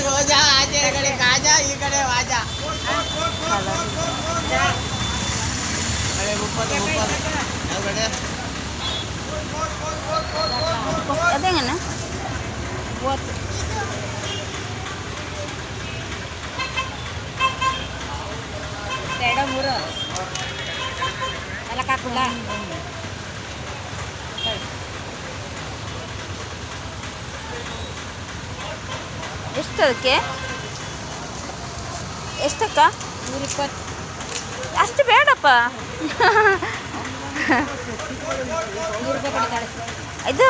रोजा आज कड़े काजा ई कड़े वाजा अरे ऊपर ಅದೇಂಗನ ಎರಡು ಮೂರು ಎಲ್ಲ ಕಾಕುಲ್ಲ ಎಷ್ಟು ಅದಕ್ಕೆ ಎಷ್ಟಕ್ಕ 120 ಅಷ್ಟು ಬೇಡಪ್ಪ ಇದು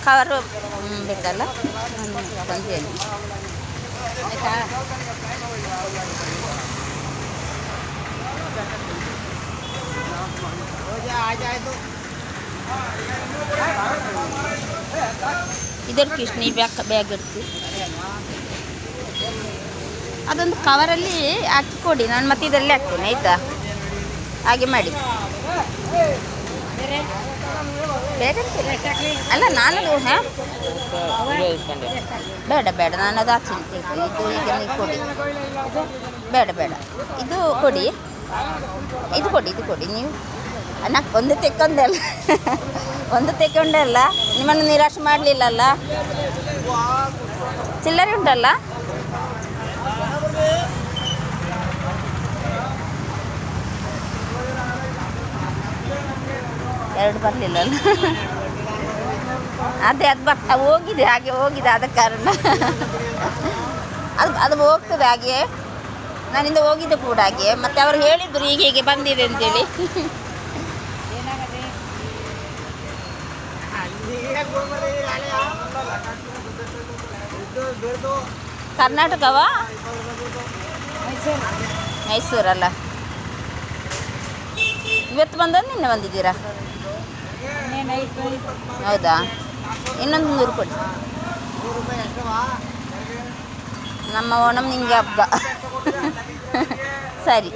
ಕವರು ಬೇಕಲ್ಲ ಬಂದೇನು ಆಯಿತಾ ಇದಕ್ಕೆ ಇಷ್ಟು ನೀ ಬ್ಯಾಗ್ ಇಡ್ತೀವಿ ಅದೊಂದು ಕವರಲ್ಲಿ ಹಾಕಿ ಕೊಡಿ ನಾನು ಮತ್ತೆ ಇದರಲ್ಲಿ ಹಾಕ್ತೇನೆ ಆಯಿತಾ ಹಾಗೆ ಮಾಡಿ ಬೇರೆ ಅಲ್ಲ ನಾನದು ಹಾಂ ಬೇಡ ಬೇಡ ನಾನು ಅದು ಹಾಕ್ತೀನಿ ಇದು ಈಗ ನೀವು ಕೊಡಿ ಬೇಡ ಬೇಡ ಇದು ಕೊಡಿ ಇದು ಕೊಡಿ ನೀವು ನಾಲ್ಕು ಒಂದು ತೆಕ್ಕೊಂಡೆ ಅಲ್ಲ ಒಂದು ತೆಕ್ಕೊಂಡೆ ಅಲ್ಲ ನಿಮ್ಮನ್ನು ನಿರಾಶೆ ಮಾಡಲಿಲ್ಲಲ್ಲ ಚಿಲ್ಲರೆ ಉಂಟಲ್ಲ ಎರಡು ಬರಲಿಲ್ಲಲ್ಲ ಅದೇ ಅದು ಬರ್ತಾ ಹೋಗಿದೆ ಹಾಗೆ ಹೋಗಿದೆ ಆದ ಕಾರಣ ಅದು ಹೋಗ್ತದೆ ಹಾಗೆ ನಾನಿಂದ ಹೋಗಿದ್ದೆ ಕೂಡ ಹಾಗೆ ಮತ್ತು ಅವರು ಹೇಳಿದ್ರು ಹೀಗೆ ಹೀಗೆ ಬಂದಿದೆ ಅಂತೇಳಿ ಕರ್ನಾಟಕವಾ ಮೈಸೂರಲ್ಲ ಇವತ್ತು ಬಂದದ್ದು ನಿನ್ನೆ ಬಂದಿದ್ದೀರಾ ಹೌದಾ ಇನ್ನೊಂದು 100 ಕೊಡಿ ನಮ್ಮ ಓಣಂ ನಿಮಗೆ ಹಬ್ಬ ಸರಿ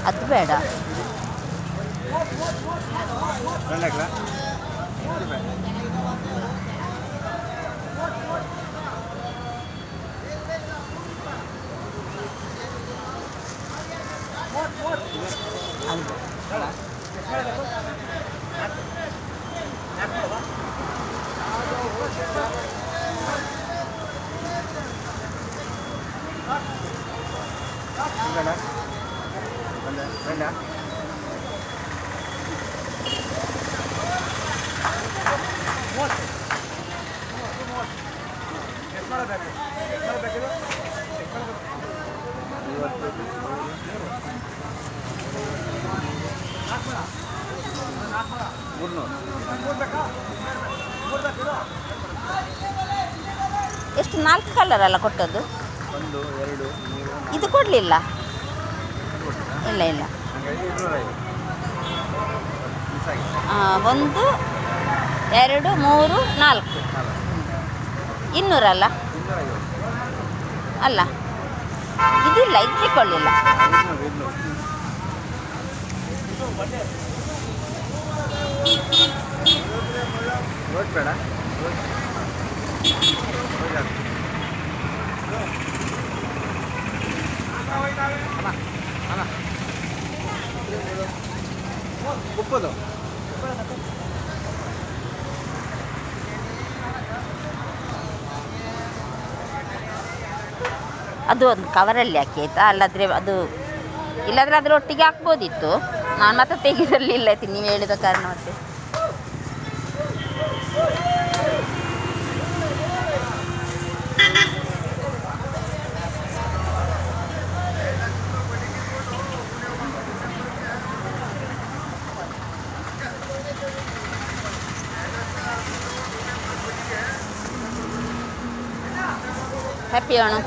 ಅದು ಬೇಡ ಎಷ್ಟು 4 ಕಲರ್ ಅಲ್ಲ ಕೊಟ್ಟದ್ದು? ಇದು ಕೊಡಲಿಲ್ಲ. ಇಲ್ಲ ಇಲ್ಲ 1 2 3 4 200 ಅಲ್ಲ ಅಲ್ಲ ಇದಿಲ್ಲ, ಇದು ತಗೊಳ್ಳಿಲ್ಲ. ಬೇಡ ಉಪ್ಪದು ಅದು ಒಂದು ಕವರಲ್ಲಿ ಹಾಕಿ ಆಯಿತಾ? ಅಲ್ಲಾದರೆ ಅದು ಇಲ್ಲಾದರೆ ಅದರೊಟ್ಟಿಗೆ ಹಾಕ್ಬೋದಿತ್ತು. ನಾನು ಮತ್ತೆ ತೆಗೆದಿರಲಿಲ್ಲ ಆಯ್ತು ನೀವು ಹೇಳಿದ ಕಾರಣ. ಮತ್ತೆ ಹ್ಯಾಪಿ ಅಣ್ಣ.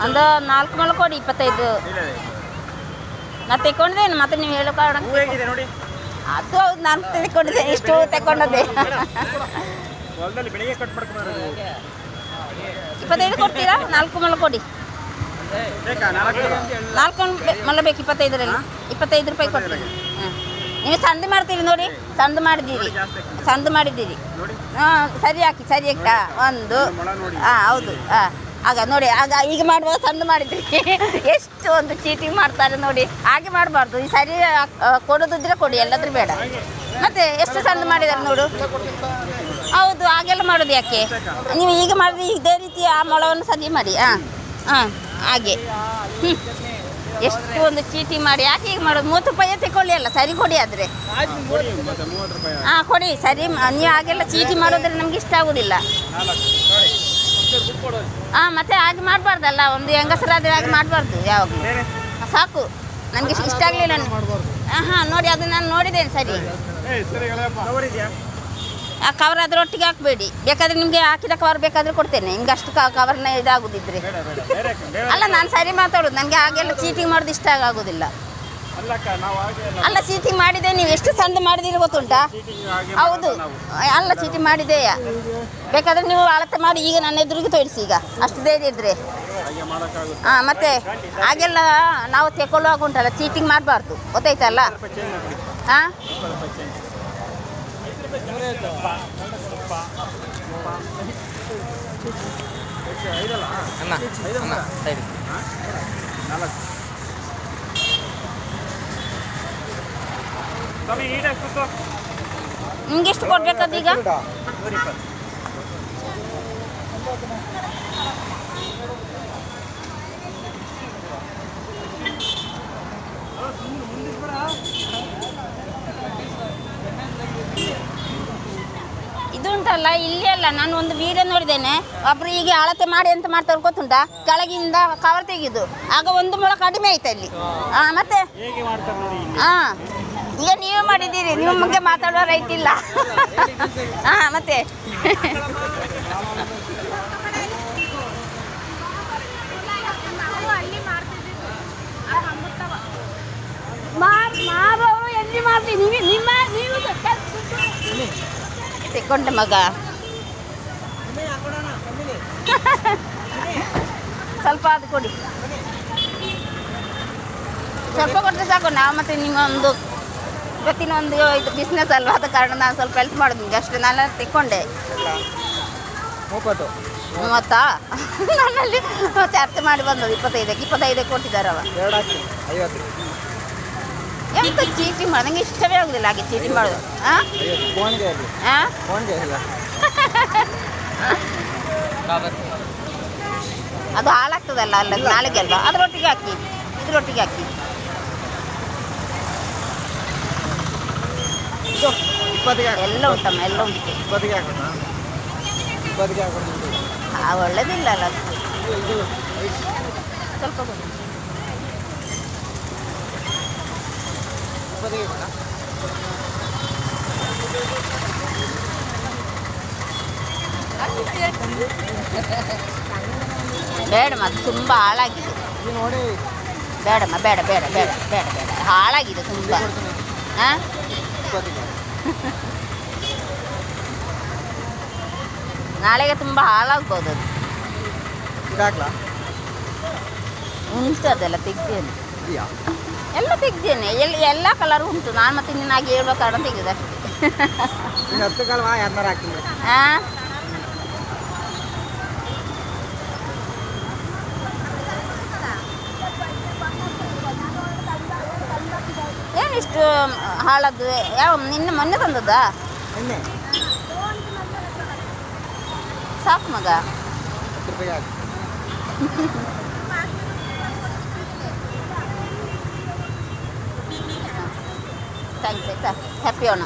ಒಂದು 4 ಮೊಳ ಕೊಡಿ 25. ನಾನು ತೆಕ್ಕೊಂಡಿದ್ದೇನೆ ಮತ್ತೆ ನೀವು ಹೇಳೋ ಕಾರಣ ನೋಡಿ. ಅದು ಹೌದು, ನಾನು ತೆಕ್ಕೊಂಡಿದ್ದೇನೆ, ಇಷ್ಟು ತೆಕ್ಕೊಂಡದ್ದೆ. 25 ಕೊಡ್ತೀರಾ? 4 ಮೊಳ ಕೊಡಿ. 4 ಮೊಳ ಬೇಕು 25ರಲ್ಲಿ. 25 ರೂಪಾಯಿ ಕೊಡ್ತೀನಿ. ನೀವು ಸಂದು ಮಾಡ್ತೀರಿ ನೋಡಿ, ಸಂದು ಮಾಡಿದ್ದೀರಿ. ಹಾಂ ಸರಿ ಹಾಕಿ, ಸರಿ ಹಾಕಿ. 1 ಹಾಂ ಹೌದು. ಹಾಂ ಆಗ ನೋಡಿ, ಆಗ ಈಗ ಮಾಡುವಾಗ ಸಂದು ಮಾಡಿದ್ರಿ. ಎಷ್ಟು ಒಂದು ಚೀಟಿಂಗ್ ಮಾಡ್ತಾರೆ ನೋಡಿ. ಹಾಗೆ ಮಾಡಬಾರ್ದು. ಈ ಸರಿ ಕೊಡೋದಿದ್ರೆ ಕೊಡಿ, ಎಲ್ಲಾದ್ರೂ ಬೇಡ. ಮತ್ತೆ ಎಷ್ಟು ಸಂದು ಮಾಡಿದ್ದಾರೆ ನೋಡು. ಹೌದು, ಹಾಗೆಲ್ಲ ಮಾಡೋದು ಯಾಕೆ? ನೀವು ಈಗ ಮಾಡಿದ್ರೆ ಇದೇ ರೀತಿ ಆ ಮೊಳವನ್ನು ಸರಿ ಮಾಡಿ. ಹಾಂ ಹಾಂ ಹಾಗೆ. ಎಷ್ಟು ಒಂದು ಚೀಟಿ ಮಾಡಿ ಯಾಕೆ ಈಗ ಮಾಡೋದು? 30 ರೂಪಾಯಿ ತಗೊಳ್ಳಿ ಅಲ್ಲ, ಸರಿ ಕೊಡಿ. ಆದರೆ ಹಾಂ ಕೊಡಿ ಸರಿ. ನೀವು ಹಾಗೆಲ್ಲ ಚೀಟಿ ಮಾಡೋದ್ರೆ ನಮ್ಗೆ ಇಷ್ಟ ಆಗೋದಿಲ್ಲ. ಹಾಂ ಮತ್ತೆ ಹಾಗೆ ಮಾಡಬಾರ್ದಲ್ಲ. ಒಂದು ಹೆಂಗಸರಾದರೆ ಹಾಗೆ ಮಾಡಬಾರ್ದು ಯಾವಾಗಲೂ. ಸಾಕು, ನನಗೆ ಇಷ್ಟ ಆಗಲಿಲ್ಲ. ಹಾಂ ನೋಡಿ, ಅದು ನಾನು ನೋಡಿದ್ದೇನೆ. ಸರಿ ಆ ಕವರ್ ಅದರೊಟ್ಟಿಗೆ ಹಾಕಬೇಡಿ. ಬೇಕಾದರೆ ನಿಮಗೆ ಹಾಕಿದ ಕವರ್ ಬೇಕಾದರೆ ಕೊಡ್ತೇನೆ ನಿಮ್ಗೆ. ಅಷ್ಟು ಕವರ್ನ ಇದಾಗೋದಿದ್ರೆ ಅಲ್ಲ, ನಾನು ಸರಿ ಮಾತಾಡೋದು. ನನಗೆ ಹಾಗೆಲ್ಲ ಚೀಟಿಂಗ್ ಮಾಡೋದು ಇಷ್ಟ ಆಗೋದಿಲ್ಲ. ಅಲ್ಲ ಚೀಟಿಂಗ್ ಮಾಡಿದೆ. ನೀವು ಎಷ್ಟು ಸಂದು ಮಾಡಿದ್ದೀರಿ ಗೊತ್ತುಂಟಾ? ಹೌದು, ಅಲ್ಲ ಚೀಟಿಂಗ್ ಮಾಡಿದೆಯಾ? ಬೇಕಾದರೆ ನೀವು ಅಳತೆ ಮಾಡಿ ಈಗ ನನ್ನ ಎದುರಿಗೆ ತೋರಿಸಿ. ಈಗ ಅಷ್ಟು ಧೈರ್ಯ ಇದ್ದರೆ ಹಾಂ. ಮತ್ತೆ ಹಾಗೆಲ್ಲ ನಾವು ತೆಗೊಳ್ಳುವಾಗ ಉಂಟಲ್ಲ, ಚೀಟಿಂಗ್ ಮಾಡಬಾರ್ದು, ಗೊತ್ತಾಯ್ತಲ್ಲ? ಹಾಂ ನಿಮ್ಗೆ ಎಷ್ಟು ಕೊಡ್ಬೇಕದು ಈಗ? ಇಲ್ಲಿ ಅಲ್ಲ, ನಾನು ಒಂದು ವಿಡಿಯೋ ನೋಡಿದ್ದೇನೆ. ಒಬ್ರು ಈಗ ಅಳತೆ ಮಾಡಿ ಎಂತ ಮಾಡ್ತಾರೆ ಗೊತ್ತುಂಟಾ, ಕೆಳಗಿಂದ ಕವರ್ ತೆಗೆದು ಆಗ 1 ಮೊಳ ಕಡಿಮೆ ಆಯ್ತು ಅಲ್ಲಿ. ಮತ್ತೆ ಈಗ ನೀವೇ ಮಾಡಿದ್ದೀರಿ, ನೀವು ಮುಂದೆ ಮಾತಾಡುವ ರೈಟ್ ಇಲ್ಲ. ಮತ್ತೆ ಮಾರವರು ಎಲ್ಲಿ ಮಾಡ್ತೀವಿ ನೀವು ತೆಕ್ಕೊಂಡೆ ಮಗ. ಸ್ವಲ್ಪ ಅದು ಕೊಡಿ, ಸ್ವಲ್ಪ ಕೊಟ್ಟರೆ ಸಾಕು. ನಾವು ಮತ್ತೆ ನಿಮ್ಮೊಂದು ಇವತ್ತಿನ ಒಂದು ಇದು ಬಿಸ್ನೆಸ್ ಅಲ್ವಾ, ಆದ ಕಾರಣ ನಾನು ಸ್ವಲ್ಪ ಹೆಲ್ಪ್ ಮಾಡೋದು ನಿಮಗೆ ಅಷ್ಟೇ. ನಾನು ತೆಕ್ಕೊಂಡೆ 30 ನನ್ನಲ್ಲಿ ಚರ್ಚೆ ಮಾಡಿ ಬಂದದ್ದು 25 ಕೊಟ್ಟಿದ್ದಾರೆ ಅವ. ಎಂತ ಚೀಟಿ ಮಾಡಿ ನನಗೆ ಇಷ್ಟವೇ ಆಗುದಿಲ್ಲ ಹಾಗೆ ಚೀಟಿ ಮಾಡೋದು. ಅದು ಹಾಳಾಗ್ತದಲ್ಲ ಅಲ್ಲ, ನಾಳೆಗೆ ಅಲ್ವಾ, ಅದರೊಟ್ಟಿಗೆ ಹಾಕಿ, ಇದ್ರೊಟ್ಟಿಗೆ ಹಾಕಿ. ಎಲ್ಲ ಉಂಟಮ್ಮ, ಎಲ್ಲ ಉಂಟು. ಒಳ್ಳೇದಿಲ್ಲ ಅಲ್ಲ, ಸ್ವಲ್ಪ ಕೊಡಿ. ಬೇಡಮ್ಮ, ಅದು ತುಂಬ ಹಾಳಾಗಿದೆ. ಬೇಡಮ್ಮ, ಬೇಡ ಬೇಡ ಬೇಡ ಬೇಡ ಬೇಡ, ಹಾಳಾಗಿದೆ ತುಂಬ. ಹಾಂ ನಾಳೆಗೆ ತುಂಬ ಹಾಳಾಗ್ಬೋದು ಅದು. ಉಂಟು ಅದೆಲ್ಲ ತೆಗ್ದೇನೆ, ಎಲ್ಲ ತೆಗ್ದೇನೆ, ಎಲ್ಲ ಕಲರ್ ಉಂಟು. ನಾನು ಮತ್ತೆ ನಿನ್ನಾಗಿ ಹೇಳುವ ಕಾರಣ ತೆಗೆದು ಅಷ್ಟೇ. ಹಾಂ ಏನಿಷ್ಟು ಹಾಳದ್ದು? ಯಾವ ಮೊನ್ನೆ ತಂದದ್ದಾ? ಸಾಕು ಮಗ. ಥ್ಯಾಂಕ್ಸ್ ಆಯ್ತಾ. ಹ್ಯಾಪಿ ಓಣ.